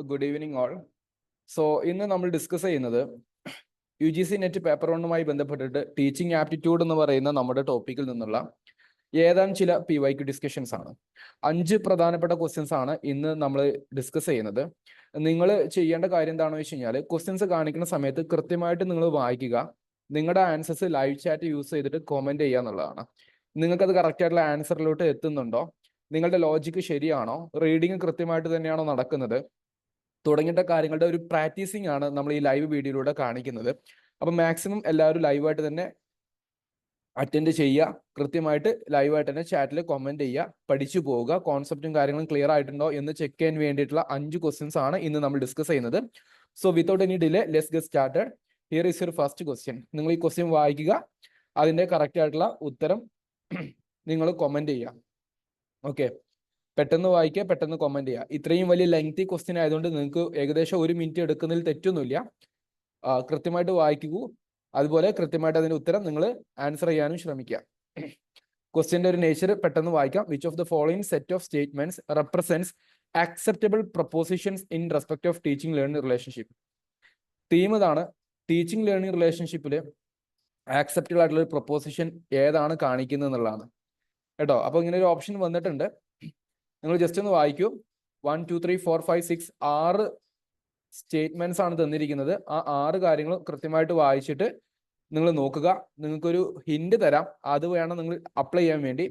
Good evening all. So, ഇന്ന് നമ്മൾ discuss ചെയ്യുന്നത് UGC നെറ്റ് പേപ്പർ 1 ബന്ധപ്പെട്ടിട്ട് ടീച്ചിങ് ആപ്റ്റിറ്റ്യൂഡ് എന്ന് പറയുന്ന നമ്മുടെ ടോപ്പിക്കിൽ നിന്നുള്ള ഏതാനും ചില PYQ ഡിസ്കഷൻസ് ആണ്. 5 പ്രധാനപ്പെട്ട ക്വസ്റ്റ്യൻസ് ആണ് ഇന്ന് നമ്മൾ ഡിസ്കസ് ചെയ്യുന്നത്. നിങ്ങൾ ചെയ്യേണ്ട കാര്യം എന്താണെന്ന് വെച്ച് കഴിഞ്ഞാൽ ക്വസ്റ്റ്യൻസ് കാണിക്കുന്ന സമയത്ത് കൃത്യമായിട്ട് നിങ്ങൾ വായിക്കുക. നിങ്ങളുടെ ആൻസേഴ്സ് ലൈവ് ചാറ്റ് യൂസ് ചെയ്തിട്ട് കമന്റ് ചെയ്യുക എന്നുള്ളതാണ്. നിങ്ങൾക്കത് കറക്റ്റ് ആയിട്ടുള്ള ആൻസറിലോട്ട് എത്തുന്നുണ്ടോ, നിങ്ങളുടെ ലോജിക്ക് ശരിയാണോ, റീഡിങ് കൃത്യമായിട്ട് തന്നെയാണോ നടക്കുന്നത് തുടങ്ങിയ കാര്യങ്ങളുടെ ഒരു പ്രാക്ടീസിങ് ആണ് നമ്മൾ ഈ ലൈവ് വീഡിയോയിലൂടെ കാണിക്കുന്നത്. അപ്പം മാക്സിമം എല്ലാവരും ലൈവായിട്ട് തന്നെ അറ്റൻഡ് ചെയ്യുക, കൃത്യമായിട്ട് ലൈവായിട്ട് തന്നെ ചാറ്റിൽ കമന്റ് ചെയ്യുക, പഠിച്ചു പോവുക, കോൺസെപ്റ്റും കാര്യങ്ങളും ക്ലിയർ ആയിട്ടുണ്ടോ എന്ന് ചെക്ക് ചെയ്യാൻ വേണ്ടിയിട്ടുള്ള 5 ക്വസ്റ്റ്യൻസ് ആണ് ഇന്ന് നമ്മൾ ഡിസ്കസ് ചെയ്യുന്നത്. So without any delay let's get started. Here is your first question. നിങ്ങൾ ഈ ക്വസ്റ്റ്യൻ വായിക്കുക, അതിന്റെ കറക്റ്റ് ആയിട്ടുള്ള ഉത്തരം നിങ്ങൾ കമന്റ് ചെയ്യുക. ഓക്കെ, പെട്ടെന്ന് വായിക്കുക, പെട്ടെന്ന് കമന്റ് ചെയ്യുക. ഇത്രയും വലിയ ലെങ്തി ക്വസ്റ്റ്യൻ ആയതുകൊണ്ട് നിങ്ങൾക്ക് ഏകദേശം 1 മിനിറ്റ് എടുക്കുന്നതിൽ തെറ്റൊന്നുമില്ല. കൃത്യമായിട്ട് വായിക്കൂ, അതുപോലെ കൃത്യമായിട്ട് അതിന്റെ ഉത്തരം നിങ്ങൾ ആൻസർ ചെയ്യാനും ശ്രമിക്കുക. ക്വസ്റ്റ്യന്റെ ഒരു നേച്ചർ പെട്ടെന്ന് വായിക്കാം. Which of the following set of statements represents acceptable propositions in respect of teaching learning relationship? Theme ഇതാണ്, ടീച്ചിങ് ലേണിംഗ് റിലേഷൻഷിപ്പിൽ ആക്സെപ്റ്റബിൾ ആയിട്ടുള്ള ഒരു പ്രൊപ്പോസിഷൻ ഏതാണ് കാണിക്കുന്നത് എന്നുള്ളതാണ് കേട്ടോ. അപ്പൊ ഇങ്ങനെ ഒരു ഓപ്ഷൻ വന്നിട്ടുണ്ട്, നിങ്ങൾ ജസ്റ്റ് ഒന്ന് വായിക്കൂ. 1 2 3 4 5 6 6 സ്റ്റേറ്റ്മെന്റ്സ് ആണ് തന്നിരിക്കുന്നത്. ആ 6 കാര്യങ്ങൾ കൃത്യമായിട്ട് വായിച്ചിട്ട് നിങ്ങൾ നോക്കുക. നിങ്ങൾക്കൊരു ഹിന്റ് തരാം, അത് വേണം നിങ്ങൾ അപ്ലൈ ചെയ്യാൻ വേണ്ടി.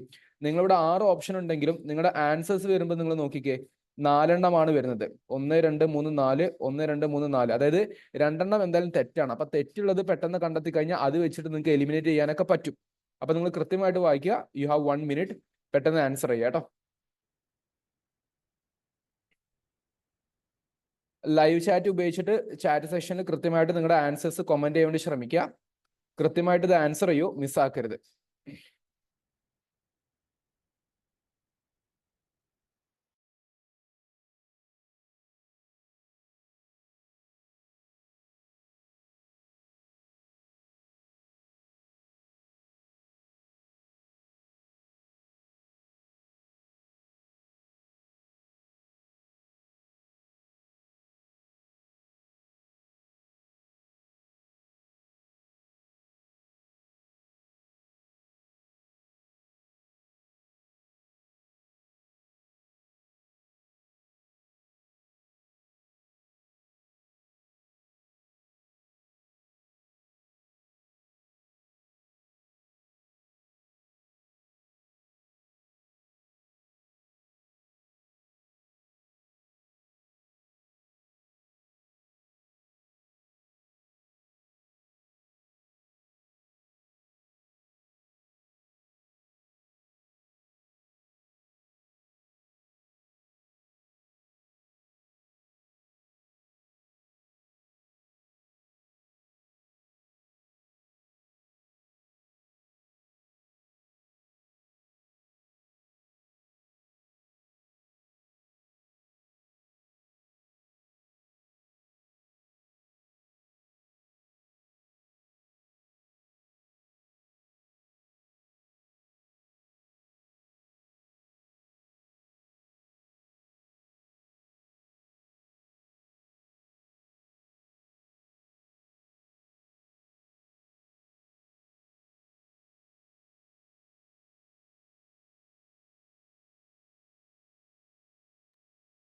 നിങ്ങളിവിടെ 6 ഓപ്ഷൻ ഉണ്ടെങ്കിലും നിങ്ങളുടെ ആൻസേഴ്സ് വരുമ്പോൾ നിങ്ങൾ നോക്കിക്കേ, 4 എണ്ണമാണ് വരുന്നത്. 1 2 3 4 1 2 3 4. അതായത് 2 എണ്ണം എന്തായാലും തെറ്റാണ്. അപ്പൊ തെറ്റുള്ളത് പെട്ടെന്ന് കണ്ടെത്തി കഴിഞ്ഞാൽ അത് വെച്ചിട്ട് നിങ്ങൾക്ക് എലിമിനേറ്റ് ചെയ്യാനൊക്കെ പറ്റും. അപ്പൊ നിങ്ങൾ കൃത്യമായിട്ട് വായിക്കുക. യു ഹാവ് 1 മിനിറ്റ്, പെട്ടെന്ന് ആൻസർ ചെയ്യുക കേട്ടോ. ലൈവ് ചാറ്റ് ഉപയോഗിച്ചിട്ട് ചാറ്റ് സെഷനിൽ കൃത്യമായിട്ട് നിങ്ങളുടെ ആൻസേഴ്സ് കമന്റ് ചെയ്യാൻ വേണ്ടി ശ്രമിക്കുക. കൃത്യമായിട്ട് ഇത് ആൻസർ ചെയ്യൂ, മിസ്സാക്കരുത്.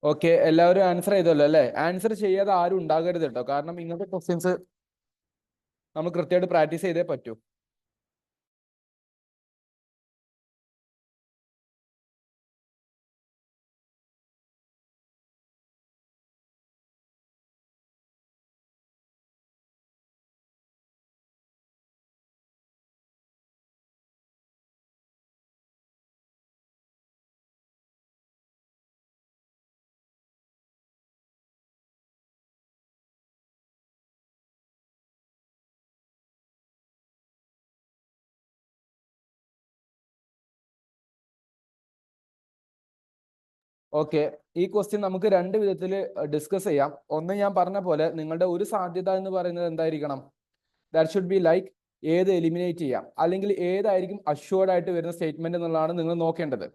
ഓക്കെ, എല്ലാവരും ആൻസർ ചെയ്തല്ലോ അല്ലേ? ആൻസർ ചെയ്യാതെ ആരും ഉണ്ടാകരുത് കേട്ടോ, കാരണം ഇങ്ങനത്തെ ക്വസ്റ്റ്യൻസ് നമ്മൾ കൃത്യമായിട്ട് പ്രാക്ടീസ് ചെയ്തേ പറ്റൂ. ഓക്കെ, ഈ ക്വസ്റ്റ്യൻ നമുക്ക് 2 വിധത്തിൽ ഡിസ്കസ് ചെയ്യാം. ഒന്ന്, ഞാൻ പറഞ്ഞ പോലെ നിങ്ങളുടെ ഒരു സാധ്യത എന്ന് പറയുന്നത് എന്തായിരിക്കണം? ദാറ്റ് ഷുഡ് ബി ലൈക്ക് ഏത് എലിമിനേറ്റ് ചെയ്യാം, അല്ലെങ്കിൽ ഏതായിരിക്കും അഷ്യൂർഡ് ആയിട്ട് വരുന്ന സ്റ്റേറ്റ്മെന്റ് എന്നുള്ളതാണ് നിങ്ങൾ നോക്കേണ്ടത്.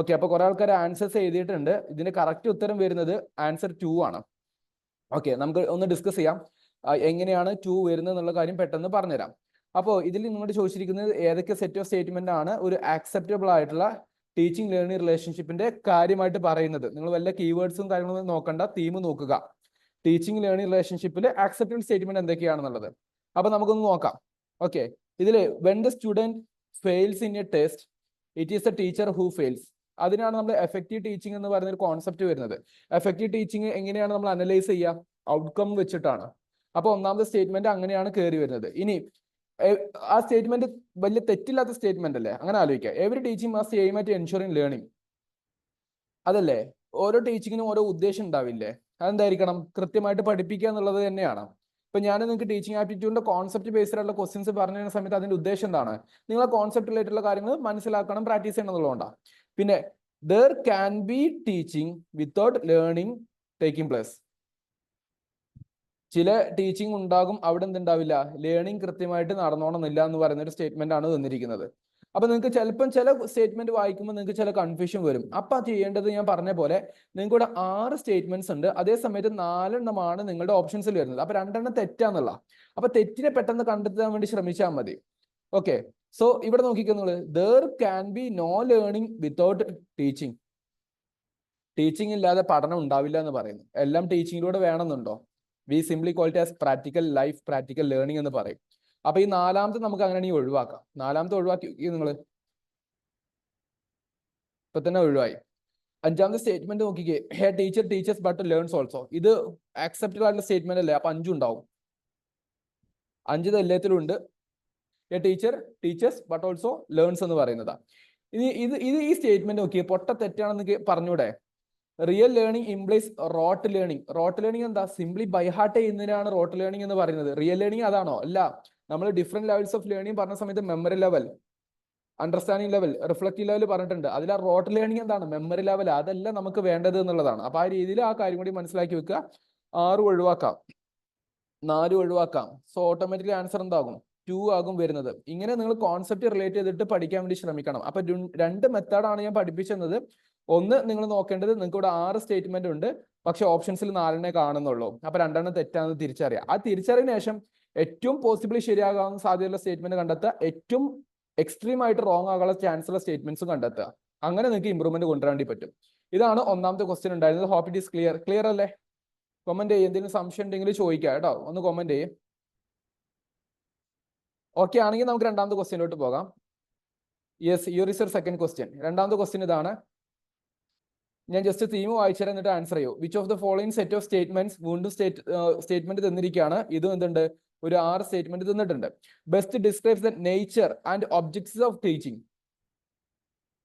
ഓക്കെ, അപ്പൊ കുറെ ആൾക്കാർ ആൻസേഴ്സ് എഴുതിയിട്ടുണ്ട്. ഇതിന്റെ കറക്റ്റ് ഉത്തരം വരുന്നത് ആൻസർ 2 ആണ്. ഓക്കെ, നമുക്ക് ഒന്ന് ഡിസ്കസ് ചെയ്യാം എങ്ങനെയാണ് 2 വരുന്നത് എന്നുള്ള കാര്യം പെട്ടെന്ന് പറഞ്ഞുതരാം. അപ്പോൾ ഇതിൽ നിങ്ങളോട് ചോദിച്ചിരിക്കുന്നത് ഏതൊക്കെ സെറ്റ് ഓഫ് സ്റ്റേറ്റ്മെന്റ് ആണ് ഒരു ആക്സെപ്റ്റബിൾ ആയിട്ടുള്ള ടീച്ചിങ് ലേണിംഗ് റിലേഷൻഷിപ്പിന്റെ കാര്യമായിട്ട് പറയുന്നത്. നിങ്ങൾ വല്ല കീവേഡ്സും കാര്യങ്ങളൊന്നും നോക്കണ്ട, തീം നോക്കുക. ടീച്ചിങ് ലേണിംഗ് റിലേഷൻഷിപ്പിൽ ആക്സെപ്റ്റബിൾ സ്റ്റേറ്റ്മെന്റ് എന്തൊക്കെയാണെന്നുള്ളത്. അപ്പൊ നമുക്കൊന്ന് നോക്കാം. ഓക്കെ, ഇതിൽ when the student fails in A test it is the teacher who fails. അതിനാണ് നമ്മൾ എഫക്റ്റീവ് ടീച്ചിങ് എന്ന് പറയുന്ന ഒരു കോൺസെപ്റ്റ് വരുന്നത്. എഫക്റ്റീവ് ടീച്ചിങ് എങ്ങനെയാണ് നമ്മൾ അനലൈസ് ചെയ്യുക? ഔട്ട്കം വെച്ചിട്ടാണ്. അപ്പൊ ഒന്നാമത്തെ സ്റ്റേറ്റ്മെന്റ് അങ്ങനെയാണ് കയറി വരുന്നത്. ഇനി ആ സ്റ്റേറ്റ്മെന്റ് വലിയ തെറ്റില്ലാത്ത സ്റ്റേറ്റ്മെന്റ് അല്ലേ? അങ്ങനെ ആലോചിക്കുക. Every teaching must aim at ensuring learning. അതല്ലേ? ഓരോ ടീച്ചിങ്ങിനും ഓരോ ഉദ്ദേശം ഉണ്ടാവില്ലേ? അതെന്തായിരിക്കണം? കൃത്യമായിട്ട് പഠിപ്പിക്കുക എന്നുള്ളത് തന്നെയാണ്. ഇപ്പൊ ഞാൻ നിങ്ങൾക്ക് ടീച്ചിങ് ആപ്റ്റിറ്റ്യൂഡിന്റെ കോൺസെപ്റ്റ് ബേസ്ഡ് ആയിട്ടുള്ള ക്വസ്റ്റ്യൻസ് പറഞ്ഞു തരുന്ന സമയത്ത് അതിന്റെ ഉദ്ദേശം എന്താണ്? നിങ്ങൾ ആ കോൺസെപ്റ്റ് റിലേറ്റുള്ള കാര്യങ്ങൾ മനസ്സിലാക്കണം, പ്രാക്ടീസ് ചെയ്യണം എന്നുള്ളതുകൊണ്ടാണ്. പിന്നെ there can be teaching without learning taking place. ചില ടീച്ചിങ് ഉണ്ടാകും, അവിടെ എന്തുണ്ടാവില്ല? ലേണിംഗ് കൃത്യമായിട്ട് നടന്നോണമെന്നില്ല എന്ന് പറയുന്ന ഒരു സ്റ്റേറ്റ്മെന്റ് ആണ് തന്നിരിക്കുന്നത്. അപ്പൊ നിങ്ങൾക്ക് ചിലപ്പം ചില സ്റ്റേറ്റ്മെന്റ് വായിക്കുമ്പോൾ നിങ്ങൾക്ക് ചില കൺഫ്യൂഷൻ വരും. അപ്പൊ ചെയ്യേണ്ടത് ഞാൻ പറഞ്ഞ പോലെ നിങ്ങൾക്ക് ഇവിടെ 6 സ്റ്റേറ്റ്മെന്റ്സ് ഉണ്ട്. അതേ സമയത്ത് 4 എണ്ണമാണ് നിങ്ങളുടെ ഓപ്ഷൻസിൽ വരുന്നത്. അപ്പൊ 2 എണ്ണം തെറ്റാന്നുള്ള. അപ്പൊ തെറ്റിനെ പെട്ടെന്ന് കണ്ടെത്താൻ വേണ്ടി ശ്രമിച്ചാൽ മതി. ഓക്കെ, സോ ഇവിടെ നോക്കിക്കോ നിങ്ങൾ, there can be no learning without teaching. Teaching ഇല്ലാതെ പഠനം ഉണ്ടാവില്ല എന്ന് പറയുന്നു. എല്ലാം ടീച്ചിങ്ങിലൂടെ വേണമെന്നുണ്ടോ? V simply call it as practical life, practical learning എന്ന് പറയും. അപ്പൊ ഈ 4ാമത്തെ നമുക്ക് അങ്ങനെ ഒഴിവാക്കാം. 4ാമത്തെ ഒഴിവാക്കി നിങ്ങൾ ഇപ്പൊ തന്നെ ഒഴിവായി. 5ാമത്തെ സ്റ്റേറ്റ്മെന്റ് നോക്കിക്കേ, a teacher teaches but learns also. ഇത് ആക്സെപ്റ്റബിൾ ആയിട്ടുള്ള സ്റ്റേറ്റ്മെന്റ് അല്ലേ? അപ്പൊ 5 ഉണ്ടാവും. 5 എല്ലാത്തിലും ഉണ്ട്. A teacher teaches but also learns എന്ന് പറയുന്നതാ. ഇനി ഈ സ്റ്റേറ്റ്മെന്റ് നോക്കിയേ, പൊട്ട തെറ്റാണെന്ന് പറഞ്ഞൂടെ? Real learning implies rote learning. Rote learning എന്താ? സിംപ്ലി ബൈ ഹാർട്ട് ചെയ്യുന്നതിനാണ് റോട്ട് ലേണിംഗ് എന്ന് പറയുന്നത്. റിയൽ ലേണിംഗ് അതാണോ? അല്ല. നമ്മൾ ഡിഫറെന്റ് ലെവൽസ് ഓഫ് ലേണിംഗ് പറഞ്ഞ സമയത്ത് memory level, understanding level, reflective level പറഞ്ഞിട്ടുണ്ട്. അതിൽ ആ റോട്ട് ലേണിംഗ് എന്താണ്? Memory level. അതല്ല നമുക്ക് വേണ്ടത് എന്നുള്ളതാണ്. അപ്പൊ ആ രീതിയിൽ ആ കാര്യം കൂടി മനസ്സിലാക്കി വെക്കുക. 6 ഒഴിവാക്കാം, 4 ഒഴിവാക്കാം. സോ ഓട്ടോമാറ്റിക്കലി ആൻസർ എന്താകും? 2 ആകും വരുന്നത്. ഇങ്ങനെ നിങ്ങൾ കോൺസെപ്റ്റ് റിലേറ്റ് ചെയ്തിട്ട് പഠിക്കാൻ വേണ്ടി ശ്രമിക്കണം. അപ്പൊ 2 മെത്തേഡാണ് ഞാൻ പഠിപ്പിച്ചത്. ഒന്ന്, നിങ്ങൾ നോക്കേണ്ടത് നിങ്ങൾക്ക് ഇവിടെ 6 സ്റ്റേറ്റ്മെന്റ് ഉണ്ട്, പക്ഷെ ഓപ്ഷൻസിൽ 4 കാണുന്നുള്ളൂ. അപ്പൊ 2 എണ്ണം തെറ്റാണെന്ന് തിരിച്ചറിയാം. ആ തിരിച്ചറിയതിനു ശേഷം ഏറ്റവും പോസിബിളി ശരിയാകാവുന്ന സാധ്യതയുള്ള സ്റ്റേറ്റ്മെന്റ് കണ്ടെത്തുക, ഏറ്റവും എക്സ്ട്രീം ആയിട്ട് റോങ് ആകാനുള്ള ചാൻസ് ഉള്ള സ്റ്റേറ്റ്മെന്റ്സും കണ്ടെത്തുക. അങ്ങനെ നിങ്ങൾക്ക് ഇമ്പ്രൂവ്മെന്റ് കൊണ്ടുവരാൻ വേണ്ടി പറ്റും. ഇതാണ് ഒന്നാമത്തെ ക്വസ്റ്റ്യൻ ഉണ്ടായിരുന്നത്. Hope it is clear. Clear അല്ലേ? കമന്റ് ചെയ്യും. എന്തെങ്കിലും സംശയം ഉണ്ടെങ്കിൽ ചോദിക്കാം കേട്ടോ, ഒന്ന് കമന്റ് ചെയ്യും. ഓക്കെ ആണെങ്കിൽ നമുക്ക് 2ാമത്തെ ക്വസ്റ്റ്യനിലോട്ട് പോകാം. Yes, your is your second question. 2ാമത്തെ ക്വസ്റ്റ്യൻ ഇതാണ്. ഞാൻ ജസ്റ്റ് തീം വായിച്ചാൽ എന്നിട്ട് ആൻസർ ചെയ്യൂ. Which of the following set of statements, വീണ്ടും സ്റ്റേറ്റ്മെന്റ് തന്നിരിക്കുകയാണ്. ഇതും എന്തുണ്ട്? ഒരു 6 സ്റ്റേറ്റ്മെന്റ് തന്നിട്ടുണ്ട്. Best describes the nature and objects of teaching.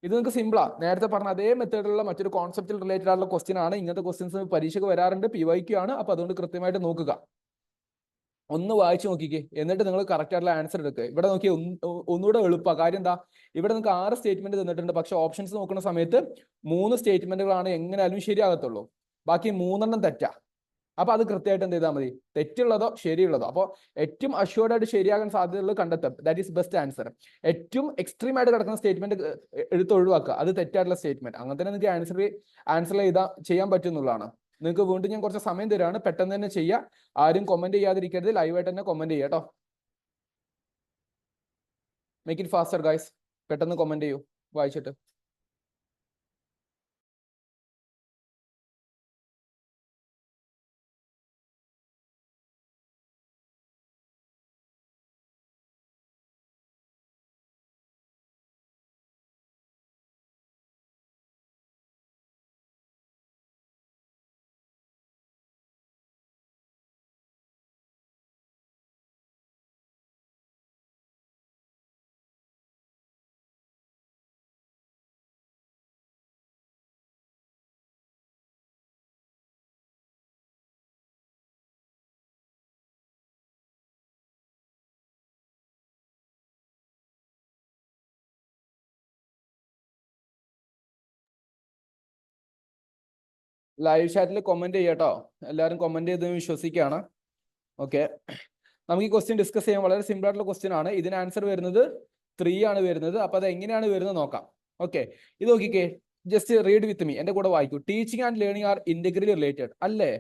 ഇത് നിങ്ങൾക്ക് സിമ്പിളാ. നേരത്തെ പറഞ്ഞ അതേ മെത്തേഡിലുള്ള മറ്റൊരു കോൺസെപ്റ്റിൽ റിലേറ്റഡ് ആയിട്ടുള്ള ക്വസ്റ്റ്യൻ ആണ്. ഇങ്ങനത്തെ ക്വസ്റ്റ്യൻസ് പരീക്ഷയ്ക്ക് വരാറുണ്ട്, PYQ ആണ്. അപ്പൊ അതുകൊണ്ട് കൃത്യമായിട്ട് നോക്കുക. ഒന്ന് വായിച്ചു നോക്കിക്കേ, എന്നിട്ട് നിങ്ങൾ കറക്റ്റ് ആയിട്ടുള്ള ആൻസർ എടുക്കുക. ഇവിടെ നോക്കി ഒന്നുകൂടെ എളുപ്പ കാര്യം എന്താ? ഇവിടെ നിങ്ങൾക്ക് 6 സ്റ്റേറ്റ്മെന്റ് തന്നിട്ടുണ്ട്, പക്ഷെ ഓപ്ഷൻസ് നോക്കുന്ന സമയത്ത് 3 സ്റ്റേറ്റ്മെന്റുകളാണ് എങ്ങനെയാലും ശരിയാകത്തുള്ളൂ. ബാക്കി 3 എണ്ണം തെറ്റാ. അപ്പൊ അത് കൃത്യമായിട്ട് എന്ത് ചെയ്താൽ മതി? തെറ്റുള്ളതോ ശരിയുള്ളതോ. അപ്പോൾ ഏറ്റവും അഷ്യൂർഡ് ആയിട്ട് ശരിയാകാൻ സാധ്യതയുള്ളത് കണ്ടെത്തുക. That is best answer. ഏറ്റവും എക്സ്ട്രീം ആയിട്ട് കിടക്കുന്ന സ്റ്റേറ്റ്മെന്റ് എടുത്ത് ഒഴിവാക്കുക. അത് തെറ്റായിട്ടുള്ള സ്റ്റേറ്റ്മെന്റ്. അങ്ങനെ തന്നെ നിങ്ങൾക്ക് ആൻസർ ചെയ്യാൻ പറ്റുന്നുള്ളതാണ്. നിങ്ങൾക്ക് വീണ്ടും ഞാൻ കുറച്ച് സമയം തരാണ്, പെട്ടെന്ന് തന്നെ ചെയ്യുക. ആരും കമന്റ് ചെയ്യാതിരിക്കരുത്, ലൈവായിട്ട് തന്നെ കമന്റ് ചെയ്യുക കേട്ടോ. Make it faster guys. പെട്ടെന്ന് കമന്റ് ചെയ്യൂ വായിച്ചിട്ട്. ലൈവ് ചാറ്റിൽ കമന്റ് ചെയ്യാട്ടോ. എല്ലാവരും കമന്റ് ചെയ്ത് വിശ്വസിക്കുകയാണ്. ഓക്കെ, നമുക്ക് ഈ ക്വസ്റ്റ്യൻ ഡിസ്കസ് ചെയ്യാൻ. വളരെ സിമ്പിൾ ആയിട്ടുള്ള ക്വസ്റ്റ്യൻ ആണ്. ഇതിന് ആൻസർ വരുന്നത് 3 ആണ് വരുന്നത്. അപ്പൊ അത് എങ്ങനെയാണ് വരുന്നത് നോക്കാം. ഓക്കെ, ഇത് നോക്കിക്കേ, ജസ്റ്റ് റീഡ് വിത്ത് മീ. എന്റെ കൂടെ വായിക്കൂ. Teaching and learning are integrally related അല്ലേ?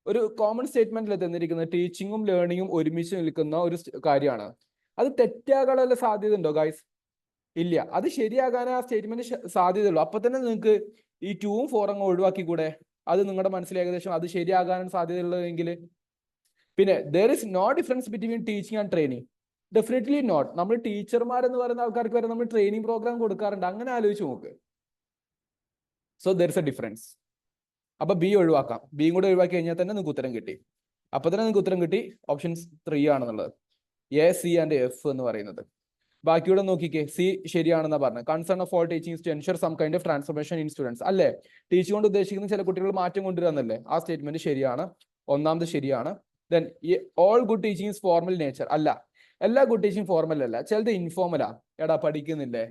ഒരു കോമൺ സ്റ്റേറ്റ്മെന്റിൽ തന്നിരിക്കുന്നത് ടീച്ചിങ്ങും ലേണിങ്ങും ഒരുമിച്ച് നിൽക്കുന്ന ഒരു കാര്യമാണ്. അത് തെറ്റാകാനുള്ള സാധ്യത ഉണ്ടോ ഗൈസ്? ഇല്ല. അത് ശരിയാകാൻ ആ സ്റ്റേറ്റ്മെന്റ് സാധ്യതയുള്ളൂ. അപ്പൊ തന്നെ നിങ്ങൾക്ക് ഈ 2ഉം 4 അങ്ങ് ഒഴിവാക്കി കൂടെ? അത് നിങ്ങളുടെ മനസ്സിൽ ഏകദേശം അത് ശരിയാകാൻ സാധ്യതയുള്ളതെങ്കിൽ. പിന്നെ there is no difference between teaching and training. Definitely not. നമ്മൾ ടീച്ചർമാർ എന്ന് പറയുന്ന ആൾക്കാർക്ക് വരെ നമ്മൾ ട്രെയിനിങ് പ്രോഗ്രാം കൊടുക്കാറുണ്ട്. അങ്ങനെ ആലോചിച്ച് നോക്ക്. So there is A difference. അപ്പൊ ബി ഒഴിവാക്കാം. ബിയും കൂടെ ഒഴിവാക്കി കഴിഞ്ഞാൽ തന്നെ നിങ്ങൾക്ക് ഉത്തരം കിട്ടി. അപ്പൊ തന്നെ നിങ്ങൾക്ക് ഉത്തരം കിട്ടി. ഓപ്ഷൻസ് 3 ആണെന്നുള്ളത്. എ, സി ആൻഡ് എഫ് എന്ന് പറയുന്നത്. ബാക്കിയൂടെ നോക്കിക്കേ. സി ശരിയാണെന്നാ പറഞ്ഞത്. Concern of all teaching to ensure some kind of transformation in students. അല്ലേ? ടീച്ചിങ് കൊണ്ട് ഉദ്ദേശിക്കുന്ന ചില കുട്ടികൾ മാറ്റം കൊണ്ടുവരിക എന്നല്ലേ? ആ സ്റ്റേറ്റ്മെന്റ് ശരിയാണ്. ഒന്നാമത് ശരിയാണ്. Then all good teaching is formal nature. അല്ല, എല്ലാ ഗുഡ് ടീച്ചിങ് ഫോർമൽ അല്ല. ചിലത് ഇൻഫോർമലാ. എടാ പഠിക്കുന്നില്ലേ,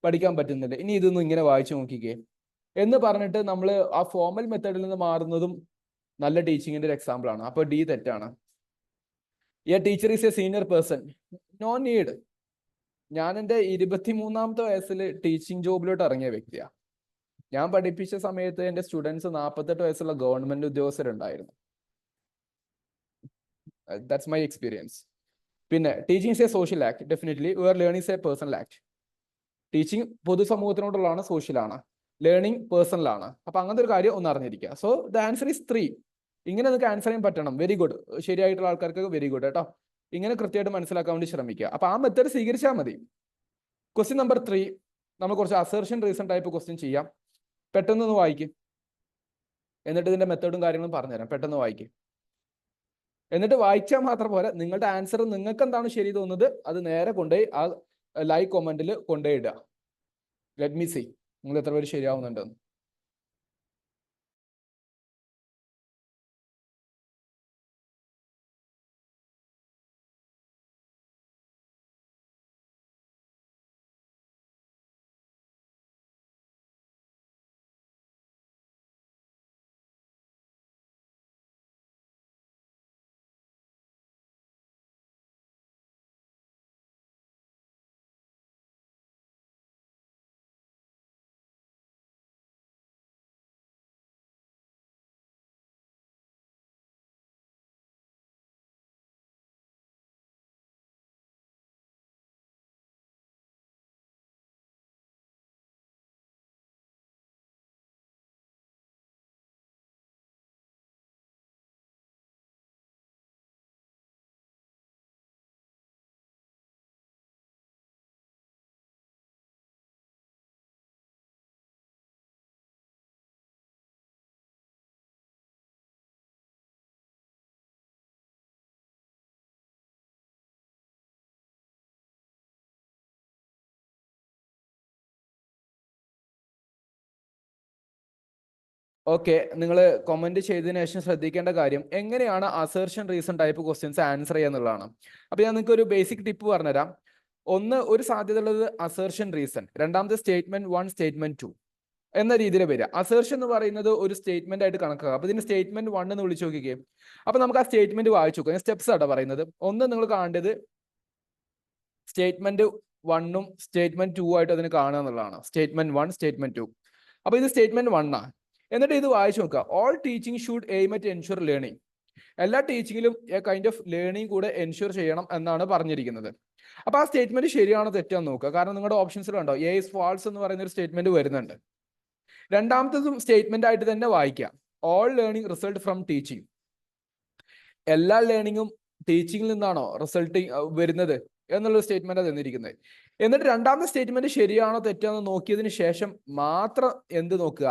പഠിക്കാൻ പറ്റുന്നില്ലേ, ഇനി ഇതൊന്നും ഇങ്ങനെ വായിച്ചു നോക്കിക്കേ എന്ന് പറഞ്ഞിട്ട് നമ്മൾ ആ ഫോർമൽ മെത്തേഡിൽ നിന്ന് മാറുന്നതും നല്ല ടീച്ചിങ്ങിന്റെ ഒരു എക്സാമ്പിൾ ആണ്. അപ്പൊ ഡി തെറ്റാണ്. A teacher is a senior person. No need. ഞാൻ എൻ്റെ 23-ാമത്തെ വയസ്സിൽ ടീച്ചിങ് ജോബിലോട്ട് ഇറങ്ങിയ വ്യക്തിയാണ്. ഞാൻ പഠിപ്പിച്ച സമയത്ത് എൻ്റെ സ്റ്റുഡൻസ് 48 വയസ്സുള്ള ഗവൺമെന്റ് ഉദ്യോഗസ്ഥരുണ്ടായിരുന്നു. That's my experience. പിന്നെ teaching is a social act. Definitely. Where learning is a personal act. Teaching പൊതുസമൂഹത്തിനോടുള്ളതാണ്, സോഷ്യലാണ്. ലേണിംഗ് പേഴ്സണലാണ്. അപ്പൊ അങ്ങനത്തെ ഒരു കാര്യം ഒന്ന് അറിഞ്ഞിരിക്കുക. So the answer is 3. ഇങ്ങനെ നിങ്ങൾക്ക് ആൻസർ ചെയ്യാൻ പറ്റണം. Very good. ശരിയായിട്ടുള്ള ആൾക്കാർക്ക് വെരി ഗുഡ് കേട്ടോ. ഇങ്ങനെ കൃത്യമായിട്ട് മനസ്സിലാക്കാൻ വേണ്ടി ശ്രമിക്കുക. അപ്പൊ ആ മെത്തേഡ് സ്വീകരിച്ചാൽ മതി. ക്വസ്റ്റ്യൻ നമ്പർ 3 നമ്മൾ കുറച്ച് അസേർഷൻ റീസൺ ടൈപ്പ് ക്വസ്റ്റ്യൻ ചെയ്യാം. പെട്ടെന്നൊന്ന് വായിക്കും. എന്നിട്ട് ഇതിന്റെ മെത്തേഡും കാര്യങ്ങളും പറഞ്ഞുതരാം. പെട്ടെന്ന് വായിക്കും. എന്നിട്ട് വായിച്ചാൽ മാത്രം പോരാ, നിങ്ങളുടെ ആൻസർ നിങ്ങൾക്ക് എന്താണ് ശരി തോന്നുന്നത് അത് നേരെ കൊണ്ടുപോയി ആ ലൈക്ക് കമന്റിൽ കൊണ്ടുപോയി ഇടുക. ലെറ്റ് മീ സീ നിങ്ങൾ എത്ര പേര് ശരിയാവുന്നുണ്ടെന്ന്. ഓക്കെ, നിങ്ങൾ കമന്റ് ചെയ്തതിനു ശേഷം ശ്രദ്ധിക്കേണ്ട കാര്യം എങ്ങനെയാണ് assertion reason type questions answer ചെയ്യുക എന്നുള്ളതാണ്. അപ്പൊ ഞാൻ നിങ്ങൾക്ക് ഒരു ബേസിക് ടിപ്പ് പറഞ്ഞുതരാം. ഒന്ന്, ഒരു സാധ്യത ഉള്ളത് അസേർഷൻ റീസൺ. രണ്ടാമത്തെ സ്റ്റേറ്റ്മെന്റ് 1, സ്റ്റേറ്റ്മെന്റ് 2 എന്ന രീതിയിൽ വരിക. അസേർഷൻ എന്ന് പറയുന്നത് ഒരു സ്റ്റേറ്റ്മെന്റ് ആയിട്ട് കണക്കാക്കുക. അപ്പൊ ഇതിന് സ്റ്റേറ്റ്മെന്റ് 1 എന്ന് വിളിച്ചു നോക്കിക്കേ. അപ്പൊ നമുക്ക് ആ സ്റ്റേറ്റ്മെന്റ് വായിച്ചു നോക്കാം. സ്റ്റെപ്സ് ആണ് പറയുന്നത്. ഒന്ന്, നിങ്ങൾ കാണേണ്ടത് സ്റ്റേറ്റ്മെന്റ് 1ഉം സ്റ്റേറ്റ്മെന്റ് 2 ആയിട്ട് അതിന് കാണുക എന്നുള്ളതാണ്. Statement 1, statement 2. അപ്പൊ ഇത് സ്റ്റേറ്റ്മെന്റ് 1 ആണ്. എന്നിട്ട് ഇത് വായിച്ചു നോക്കുക. All teaching should aim at ensure learning. എല്ലാ ടീച്ചിങ്ങിലും എ കൈൻഡ് ഓഫ് ലേണിംഗ് കൂടെ എൻഷുർ ചെയ്യണം എന്നാണ് പറഞ്ഞിരിക്കുന്നത്. അപ്പൊ ആ സ്റ്റേറ്റ്മെന്റ് ശരിയാണോ തെറ്റാന്ന് നോക്കുക. കാരണം നിങ്ങളുടെ ഓപ്ഷൻസിൽ ഉണ്ടോ എ ഇസ് ഫാൾസ് എന്ന് പറയുന്ന ഒരു സ്റ്റേറ്റ്മെന്റ് വരുന്നുണ്ട്. രണ്ടാമത്തതും സ്റ്റേറ്റ്മെന്റ് ആയിട്ട് തന്നെ വായിക്കാം. All learning result from teaching. എല്ലാ ലേണിംഗും ടീച്ചിങ്ങിൽ നിന്നാണോ റിസൾട്ട് വരുന്നത് എന്നുള്ള സ്റ്റേറ്റ്മെന്റ് തന്നിരിക്കുന്നത്. എന്നിട്ട് രണ്ടാമത്തെ സ്റ്റേറ്റ്മെന്റ് ശരിയാണോ തെറ്റാണോ നോക്കിയതിന് ശേഷം മാത്രം എന്ത് നോക്കുക,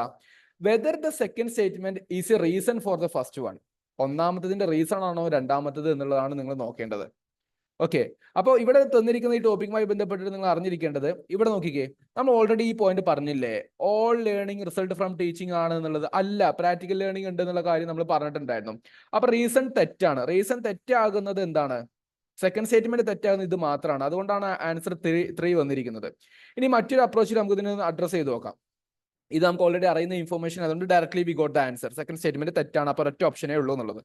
whether the second statement is a reason for the first one. ഒന്നാമത്തതിന്റെ റീസൺ ആണോ രണ്ടാമത്തത് എന്നുള്ളതാണ് നിങ്ങൾ നോക്കേണ്ടത്. ഓക്കെ, അപ്പോൾ ഇവിടെ തന്നിരിക്കുന്ന ഈ ടോപ്പിക്കുമായി ബന്ധപ്പെട്ടിട്ട് നിങ്ങൾ അറിഞ്ഞിരിക്കേണ്ടത്, ഇവിടെ നോക്കിക്കേ, നമ്മൾ ഓൾറെഡി ഈ പോയിന്റ് പറഞ്ഞില്ലേ, all learning result from teaching ആണ് എന്നുള്ളത്. അല്ല, പ്രാക്ടിക്കൽ ലേണിംഗ് ഉണ്ട് എന്നുള്ള കാര്യം നമ്മൾ പറഞ്ഞിട്ടുണ്ടായിരുന്നു. അപ്പൊ റീസൺ തെറ്റാണ്. റീസൺ തെറ്റാകുന്നത് എന്താണ്? സെക്കൻഡ് സ്റ്റേറ്റ്മെന്റ് തെറ്റാകുന്നത് ഇത് മാത്രമാണ്. അതുകൊണ്ടാണ് ആൻസർ 3 വന്നിരിക്കുന്നത്. ഇനി മറ്റൊരു അപ്രോച്ചിൽ നമുക്ക് ഇതിനെ അഡ്രസ് ചെയ്ത് നോക്കാം. ഇത് നമുക്ക് ഓൾറെഡി അറിയുന്ന ഇൻഫോർമേഷൻ, അതുകൊണ്ട് directly we got the answer. Second statement തെറ്റാണ്. അപ്പോൾ ഒറ്റ ഓപ്ഷനേ ഉള്ളൂ എന്നുള്ളത്.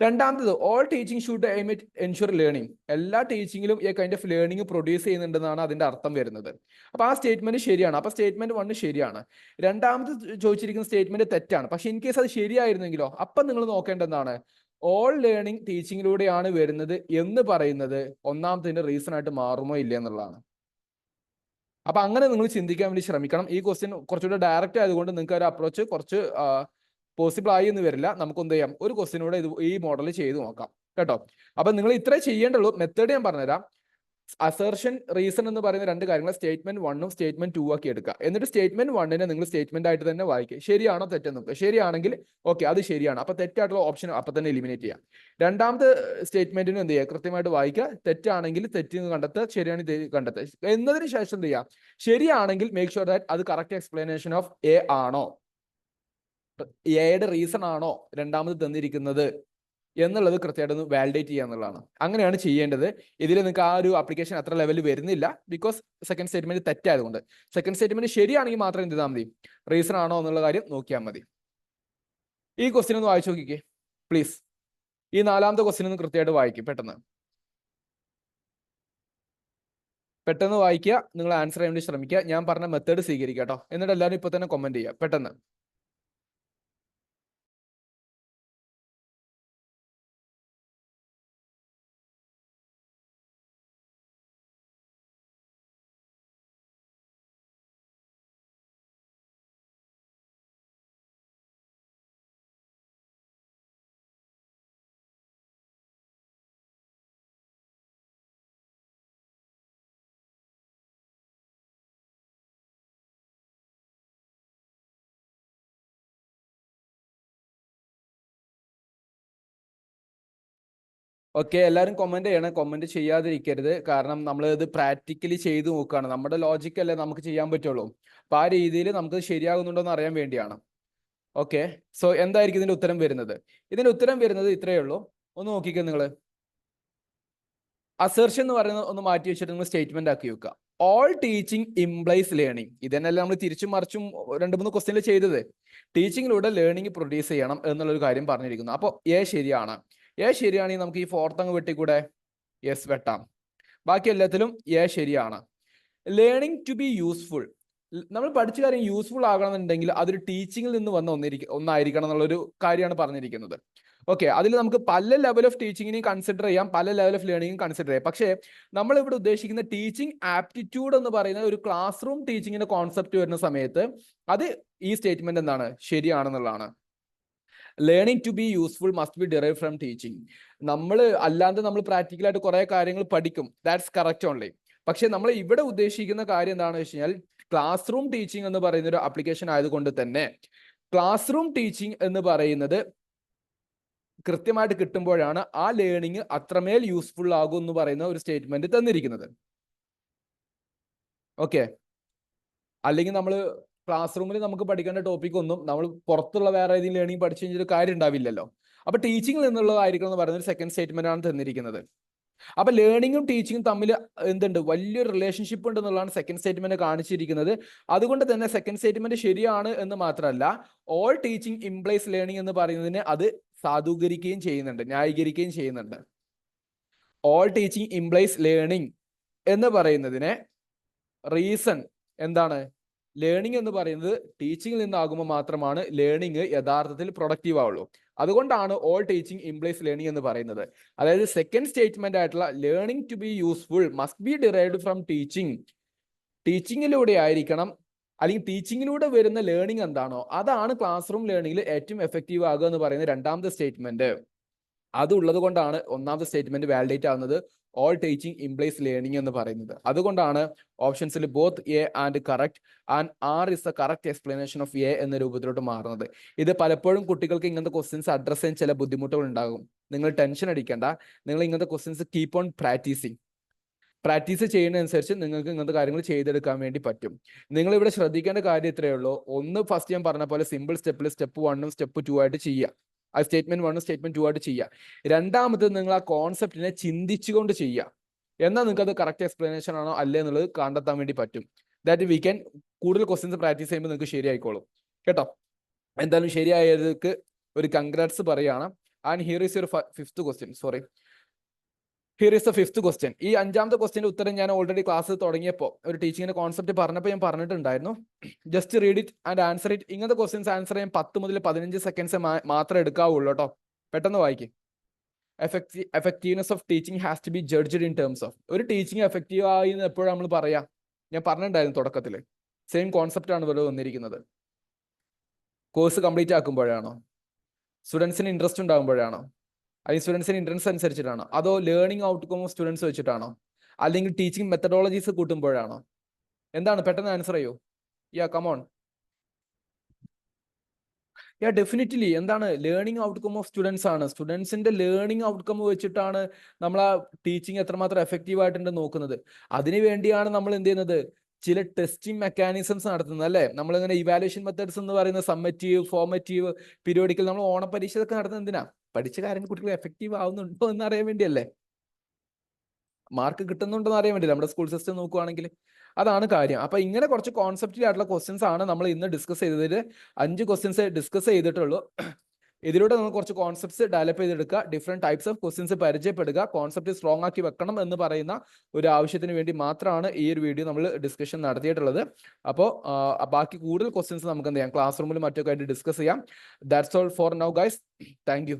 രണ്ടാമത്തത് all teaching should aim at ensure learning. എല്ലാ ടീച്ചിങ്ങിലും ഈ കൈൻഡ് ഓഫ് ലേണിംഗ് പ്രൊഡ്യൂസ് ചെയ്യുന്നുണ്ടെന്നാണ് അതിന്റെ അർത്ഥം വരുന്നത്. അപ്പൊ ആ സ്റ്റേറ്റ്മെന്റ് ശരിയാണ്. അപ്പൊ സ്റ്റേറ്റ്മെന്റ് 1 ശരിയാണ്. രണ്ടാമത് ചോദിച്ചിരിക്കുന്ന സ്റ്റേറ്റ്മെന്റ് തെറ്റാണ്. പക്ഷെ ഇൻ കേസ് അത് ശരിയായിരുന്നെങ്കിലോ അപ്പൊ നിങ്ങൾ നോക്കേണ്ടതാണ് ഓൾ ലേണിംഗ് ടീച്ചിങ്ങിലൂടെയാണ് വരുന്നത് എന്ന് പറയുന്നത് ഒന്നാമത്തെ റീസൺ ആയിട്ട് മാറുമോ ഇല്ല എന്നുള്ളതാണ്. അപ്പൊ അങ്ങനെ നിങ്ങൾ ചിന്തിക്കാൻ വേണ്ടി ശ്രമിക്കണം. ഈ ക്വസ്റ്റ്യൻ കുറച്ചുകൂടെ ഡയറക്റ്റ് ആയതുകൊണ്ട് നിങ്ങൾക്ക് ഒരു അപ്രോച്ച് കുറച്ച് പോസിബിൾ ആയി എന്ന് വരില്ല. നമുക്ക് എന്ത് ചെയ്യാം, ഒരു ക്വസ്റ്റ്യനൂടെ ഈ മോഡൽ ചെയ്ത് നോക്കാം കേട്ടോ. അപ്പൊ നിങ്ങൾ ഇത്രേ ചെയ്യേണ്ടുള്ളൂ. മെത്തേഡ് ഞാൻ പറഞ്ഞുതരാം. അസർഷൻ റീസൺ എന്ന് പറയുന്ന രണ്ട് കാര്യങ്ങൾ സ്റ്റേറ്റ്മെന്റ് 1ഉം സ്റ്റേറ്റ്മെന്റ് 2 ആക്കി എടുക്കുക. എന്നിട്ട് സ്റ്റേറ്റ്മെന്റ് 1നെ നിങ്ങൾ സ്റ്റേറ്റ്മെന്റ് ആയിട്ട് തന്നെ വായിക്കുക. ശരിയാണോ തെറ്റെന്ന് നോക്കുക. ശരിയാണെങ്കിൽ ഓക്കെ അത് ശരിയാണ്. അപ്പൊ തെറ്റായിട്ടുള്ള ഓപ്ഷൻ അപ്പൊ തന്നെ എലിമിനേറ്റ് ചെയ്യാം. രണ്ടാമത്തെ സ്റ്റേറ്റ്മെന്റിന് എന്ത് ചെയ്യുക, കൃത്യമായിട്ട് വായിക്കുക. തെറ്റാണെങ്കിൽ തെറ്റ് കണ്ടെത്തുക, ശരിയാണെങ്കിൽ കണ്ടെത്തുക. എന്നതിന് ശേഷം എന്ത് ചെയ്യുക, ശരിയാണെങ്കിൽ മേക്ക് ഷുവർ ദാറ്റ് അത് കറക്റ്റ് എക്സ്പ്ലനേഷൻ ഓഫ് എ ആണോ, എയുടെ റീസൺ ആണോ രണ്ടാമത് തന്നിരിക്കുന്നത് എന്നുള്ളത് കൃത്യമായിട്ട് ഒന്ന് വാലിഡേറ്റ് ചെയ്യുക എന്നുള്ളതാണ്. അങ്ങനെയാണ് ചെയ്യേണ്ടത്. ഇതിൽ നിങ്ങൾക്ക് ആ ഒരു ആപ്ലിക്കേഷൻ അത്ര ലെവലിൽ വരുന്നില്ല, ബിക്കോസ് സെക്കൻഡ് സ്റ്റേറ്റ്മെന്റ് തെറ്റായതുകൊണ്ട്. സെക്കൻഡ് സ്റ്റേറ്റ്മെന്റ് ശരിയാണെങ്കിൽ മാത്രം എന്ത് ചെയ്താൽ മതി, റീസൺ ആണോ എന്നുള്ള കാര്യം നോക്കിയാൽ മതി. ഈ ക്വസ്റ്റ്യൻ ഒന്ന് വായിച്ചു നോക്കിക്കേ പ്ലീസ്. ഈ നാലാമത്തെ ക്വസ്റ്റ്യൻ ഒന്ന് കൃത്യമായിട്ട് വായിക്കും. പെട്ടെന്ന് വായിക്കുക. നിങ്ങൾ ആൻസർ ചെയ്യാൻ വേണ്ടി ശ്രമിക്കുക. ഞാൻ പറഞ്ഞ മെത്തേഡ് സ്വീകരിക്കുക കേട്ടോ. എന്നിട്ട് എല്ലാവരും ഇപ്പൊ തന്നെ കമന്റ് ചെയ്യുക പെട്ടെന്ന്. ഓക്കെ, എല്ലാവരും കമന്റ് ചെയ്യണം. കമന്റ് ചെയ്യാതിരിക്കരുത്. കാരണം നമ്മൾ ഇത് പ്രാക്ടിക്കലി ചെയ്ത് നോക്കുകയാണ്. നമ്മുടെ ലോജിക് അല്ലേ നമുക്ക് ചെയ്യാൻ പറ്റുള്ളൂ. അപ്പൊ ആ രീതിയിൽ നമുക്ക് ശരിയാകുന്നുണ്ടോ എന്ന് അറിയാൻ വേണ്ടിയാണ്. ഓക്കെ, സോ എന്തായിരിക്കും ഇതിന്റെ ഉത്തരം വരുന്നത്? ഇതിന്റെ ഉത്തരം വരുന്നത് ഇത്രയേ ഉള്ളൂ. ഒന്ന് നോക്കിക്കോ നിങ്ങൾ. അസർഷൻ എന്ന് പറയുന്നത് ഒന്ന് മാറ്റി വെച്ചിട്ട് നിങ്ങൾ സ്റ്റേറ്റ്മെന്റ് ആക്കി വെക്കുക. All teaching implies learning. ഇതന്നെയല്ലേ നമ്മൾ തിരിച്ചും മറിച്ചും 2-3 ക്വസ്റ്റ്യനിൽ ചെയ്തത്. ടീച്ചിങ്ങിലൂടെ ലേണിംഗ് പ്രൊഡ്യൂസ് ചെയ്യണം എന്നുള്ളൊരു കാര്യം പറഞ്ഞിരിക്കുന്നു. അപ്പോൾ എ ശരിയാണ്. എ ശരിയാണെങ്കിൽ നമുക്ക് ഈ ഫോർത്ത് അങ്ങ് വെട്ടിക്കൂടെ? യെസ്, വെട്ടാം. ബാക്കി എല്ലാത്തിലും എ ശരിയാണ്. Learning to be useful. നമ്മൾ പഠിച്ച കാര്യം യൂസ്ഫുൾ ആകണമെന്നുണ്ടെങ്കിൽ അതൊരു ടീച്ചിങ്ങിൽ നിന്ന് വന്ന ഒന്നായിരിക്കണം എന്നുള്ളൊരു കാര്യമാണ് പറഞ്ഞിരിക്കുന്നത്. ഓക്കെ, അതിൽ നമുക്ക് പല ലെവൽ ഓഫ് ടീച്ചിങ്ങിനെയും കൺസിഡർ ചെയ്യാം, പല ലെവൽ ഓഫ് ലേണിംഗും കൺസിഡർ ചെയ്യാം. പക്ഷേ നമ്മൾ ഇവിടെ ഉദ്ദേശിക്കുന്ന ടീച്ചിങ് ആപ്റ്റിറ്റ്യൂഡ് എന്ന് പറയുന്ന ഒരു ക്ലാസ് റൂം ടീച്ചിങ്ങിന്റെ കോൺസെപ്റ്റ് വരുന്ന സമയത്ത് അത് ഈ സ്റ്റേറ്റ്മെന്റ് എന്താണ്, ശരിയാണെന്നുള്ളതാണ്. Learning to be useful must be derive from teaching. അല്ലാതെ നമ്മൾ പ്രാക്ടിക്കലായിട്ട് കുറെ കാര്യങ്ങൾ പഠിക്കും, ദാറ്റ്സ് കറക്റ്റ് ഓൺലി. പക്ഷെ നമ്മൾ ഇവിടെ ഉദ്ദേശിക്കുന്ന കാര്യം എന്താണെന്ന് വെച്ച് കഴിഞ്ഞാൽ ക്ലാസ് റൂം ടീച്ചിങ് എന്ന് പറയുന്ന ഒരു ആപ്ലിക്കേഷൻ ആയതുകൊണ്ട് തന്നെ ക്ലാസ് റൂം ടീച്ചിങ് എന്ന് പറയുന്നത് കൃത്യമായിട്ട് കിട്ടുമ്പോഴാണ് ആ ലേണിംഗ് അത്രമേൽ യൂസ്ഫുൾ ആകും എന്ന് പറയുന്ന ഒരു സ്റ്റേറ്റ്മെന്റ് തന്നിരിക്കുന്നത്. ഓക്കെ, അല്ലെങ്കിൽ നമ്മൾ ക്ലാസ് റൂമിൽ നമുക്ക് പഠിക്കേണ്ട ടോപ്പിക് ഒന്നും നമ്മൾ പുറത്തുള്ള വേറെ ഏതെങ്കിലും ലേണിംഗ് പഠിച്ചു കഴിഞ്ഞൊരു കാര്യം ഉണ്ടാവില്ലല്ലോ. അപ്പൊ ടീച്ചിങ്ങിൽ നിന്നുള്ളതായിരിക്കും എന്ന് പറയുന്ന ഒരു സെക്കൻഡ് സ്റ്റേറ്റ്മെന്റ് ആണ് തന്നിരിക്കുന്നത്. അപ്പൊ ലേണിംഗും ടീച്ചിങ്ങും തമ്മിൽ എന്തുണ്ട്, വലിയൊരു റിലേഷൻഷിപ്പ് ഉണ്ട് എന്നുള്ളതാണ് സെക്കൻഡ് സ്റ്റേറ്റ്മെന്റ് കാണിച്ചിരിക്കുന്നത്. അതുകൊണ്ട് തന്നെ സെക്കൻഡ് സ്റ്റേറ്റ്മെന്റ് ശരിയാണ് എന്ന് മാത്രമല്ല, ഓൾ ടീച്ചിങ് ഇംപ്ലൈസ് ലേണിംഗ് എന്ന് പറയുന്നതിനെ അത് സാധൂകരിക്കുകയും ചെയ്യുന്നുണ്ട്, ന്യായീകരിക്കുകയും ചെയ്യുന്നുണ്ട്. ഓൾ ടീച്ചിങ് ഇംപ്ലൈസ് ലേണിംഗ് എന്ന് പറയുന്നതിനെ റീസൺ എന്താണ്, ലേണിംഗ് എന്ന് പറയുന്നത് ടീച്ചിങ്ങിൽ നിന്നാകുമ്പോൾ മാത്രമാണ് ലേണിംഗ് യഥാർത്ഥത്തിൽ പ്രൊഡക്റ്റീവ് ആവുള്ളൂ. അതുകൊണ്ടാണ് ഓൾ ടീച്ചിങ് ഇംപ്ലൈസ് ലേണിംഗ് എന്ന് പറയുന്നത്. അതായത് സെക്കൻഡ് സ്റ്റേറ്റ്മെന്റ് ആയിട്ടുള്ള learning to be useful must be derived from teaching. ടീച്ചിങ്ങിലൂടെ ആയിരിക്കണം, അല്ലെങ്കിൽ ടീച്ചിങ്ങിലൂടെ വരുന്ന ലേണിംഗ് എന്താണോ അതാണ് ക്ലാസ് റൂം ലേണിംഗിൽ ഏറ്റവും എഫക്റ്റീവ് ആകുക എന്ന് പറയുന്ന രണ്ടാമത്തെ സ്റ്റേറ്റ്മെന്റ്. അതുള്ളത് കൊണ്ടാണ് ഒന്നാമത്തെ സ്റ്റേറ്റ്മെന്റ് വാലിഡേറ്റ് ആവുന്നത്, ഓൾ ടീച്ചിങ് ഇംപ്ലൈസ് ലേണിംഗ് എന്ന് പറയുന്നത്. അതുകൊണ്ടാണ് ഓപ്ഷൻസിൽ both A and correct and R is the correct explanation of A എന്ന രൂപത്തിലോട്ട് മാറുന്നത്. ഇത് പലപ്പോഴും കുട്ടികൾക്ക് ഇങ്ങനത്തെ ക്വസ്റ്റ്യൻസ് അഡ്രസ് ചെയ്യാൻ ചില ബുദ്ധിമുട്ടുകൾ ഉണ്ടാകും. നിങ്ങൾ ടെൻഷൻ അടിക്കേണ്ട. നിങ്ങൾ ഇങ്ങനത്തെ ക്വസ്റ്റ്യൻസ് കീപ്പ് ഓൺ പ്രാക്ടീസ് ചെയ്യുന്നതനുസരിച്ച് നിങ്ങൾക്ക് ഇങ്ങനത്തെ കാര്യങ്ങൾ ചെയ്തെടുക്കാൻ വേണ്ടി പറ്റും. നിങ്ങൾ ഇവിടെ ശ്രദ്ധിക്കേണ്ട കാര്യം ഇത്രയേ ഉള്ളൂ. ഒന്ന്, ഫസ്റ്റ് ഞാൻ പറഞ്ഞ പോലെ സിമ്പിൾ സ്റ്റെപ്പിൽ സ്റ്റെപ്പ് 1ഉം സ്റ്റെപ്പ് 2 ആയിട്ട് ചെയ്യുക. ആ സ്റ്റേറ്റ്മെന്റ് 1ഉം സ്റ്റേറ്റ്മെന്റ് 2 ആയിട്ട് ചെയ്യുക. രണ്ടാമത് നിങ്ങൾ ആ കോൺസെപ്റ്റിനെ ചിന്തിച്ചുകൊണ്ട് ചെയ്യുക. എന്നാൽ നിങ്ങൾക്ക് അത് കറക്റ്റ് എക്സ്പ്ലനേഷൻ ആണോ അല്ലേ എന്നുള്ളത് കണ്ടെത്താൻ വേണ്ടി പറ്റും. ദാറ്റ് വി ക്യാൻ കൂടുതൽ ക്വസ്റ്റ്യൻസ് പ്രാക്ടീസ് ചെയ്യുമ്പോൾ നിങ്ങൾക്ക് ശരിയായിക്കോളും കേട്ടോ. എന്തായാലും ശരിയായതൊക്കെ ഒരു കൺഗ്രാറ്റ്സ് പറയുകയാണ്. And here is your fifth question. Sorry, here is the fifth question. ഈ 5ാമത്തെ ക്വസ്റ്റ്യന്റെ ഉത്തരം ഞാൻ ഓൾറെഡി ക്ലാസ് തുടങ്ങിയപ്പോൾ ഒരു ടീച്ചിങ്ങിന്റെ കോൺസെപ്റ്റ് പറഞ്ഞപ്പോൾ ഞാൻ പറഞ്ഞിട്ടുണ്ടായിരുന്നു. Just read it and answer it. ഇങ്ങനത്തെ ക്വസ്റ്റ്യൻസ് ആൻസർ ചെയ്യാൻ 10 മുതൽ 15 സെക്കൻഡ്സ് മാത്രമേ എടുക്കാവുള്ളൂ കേട്ടോ. പെട്ടെന്ന് വായിക്കും. Effectiveness of teaching has to be judged in terms of. ഒരു ടീച്ചിങ് എഫക്റ്റീവ് ആയി എന്ന് എപ്പോഴും നമ്മൾ പറയാ, ഞാൻ പറഞ്ഞിട്ടുണ്ടായിരുന്നു തുടക്കത്തിൽ. സെയിം കോൺസെപ്റ്റ് ആണ് ഇവിടെ വന്നിരിക്കുന്നത്. കോഴ്സ് കംപ്ലീറ്റ് ആക്കുമ്പോഴാണോ, സ്റ്റുഡൻസിന് ഇൻട്രസ്റ്റ് ഉണ്ടാകുമ്പോഴാണോ, അല്ലെങ്കിൽ സ്റ്റുഡൻസിന് ഇൻട്രസ്റ്റ് അനുസരിച്ചിട്ടാണോ, അതോ ലേണിംഗ് ഔട്ട്കം ഓഫ് സ്റ്റുഡൻസ് വെച്ചിട്ടാണോ, അല്ലെങ്കിൽ ടീച്ചിങ് മെത്തഡോളജീസ് കൂട്ടുമ്പോഴാണോ? എന്താണ്? പെട്ടെന്ന് ആൻസർ ചെയ്യൂ. യാ കമോൺ. Yeah definitely. എന്താണ്? ലേണിംഗ് ഔട്ട്കം ഓഫ് സ്റ്റുഡൻസ് ആണ്. സ്റ്റുഡൻസിന്റെ ലേണിംഗ് ഔട്ട്കം വെച്ചിട്ടാണ് നമ്മൾ ആ ടീച്ചിങ് എത്രമാത്രം എഫക്റ്റീവ് ആയിട്ടുണ്ട് നോക്കുന്നത്. അതിനു വേണ്ടിയാണ് നമ്മൾ എന്ത് ചെയ്യുന്നത്, ചില ടെസ്റ്റിംഗ് മെക്കാനിസംസ് നടത്തുന്നത് അല്ലേ. നമ്മളിങ്ങനെ ഇവാലുവേഷൻ മെത്തേഡ്സ് എന്ന് പറയുന്ന സമ്മറ്റീവ്, ഫോർമറ്റീവ്, പീരിയോഡിക്കൽ, നമ്മൾ ഓണപരീക്ഷയൊക്കെ നടത്തുന്നത് എന്തിനാ? പഠിച്ച കാര്യങ്ങൾ കുട്ടികൾ എഫക്റ്റീവ് ആവുന്നുണ്ടോ എന്ന് അറിയാൻ വേണ്ടിയല്ലേ, മാർക്ക് കിട്ടുന്നുണ്ടോ എന്ന് അറിയാൻ വേണ്ടി. നമ്മുടെ സ്കൂൾ സിസ്റ്റം നോക്കുവാണെങ്കിൽ അതാണ് കാര്യം. അപ്പൊ ഇങ്ങനെ കുറച്ച് കോൺസെപ്റ്റീവ് ആയിട്ടുള്ള ക്വസ്റ്റ്യൻസ് ആണ് നമ്മൾ ഇന്ന് ഡിസ്കസ് ചെയ്തതിൽ. 5 ക്വസ്റ്റ്യൻസ് ഡിസ്കസ് ചെയ്തിട്ടുള്ളൂ. ഇതിലൂടെ നമ്മൾ കുറച്ച് കോൺസെപ്റ്റ്സ് ഡെവലപ്പ് ചെയ്തെടുക്കുക, ഡിഫറെന്റ് ടൈപ്സ് ഓഫ് ക്വസ്റ്റ്യൻസ് പരിചയപ്പെടുക, കോൺസെപ്റ്റ് സ്ട്രോങ് ആക്കി വെക്കണം എന്ന് പറയുന്ന ഒരു ആവശ്യത്തിന് വേണ്ടി മാത്രമാണ് ഈ ഒരു വീഡിയോ നമ്മൾ ഡിസ്കഷൻ നടത്തിയിട്ടുള്ളത്. അപ്പോൾ ബാക്കി കൂടുതൽ ക്വസ്റ്റ്യൻസ് നമുക്ക് എന്ത് ചെയ്യാം, ക്ലാസ് റൂമിൽ മറ്റൊക്കെ ആയിട്ട് ഡിസ്കസ് ചെയ്യാം. That's all for now guys. Thank you.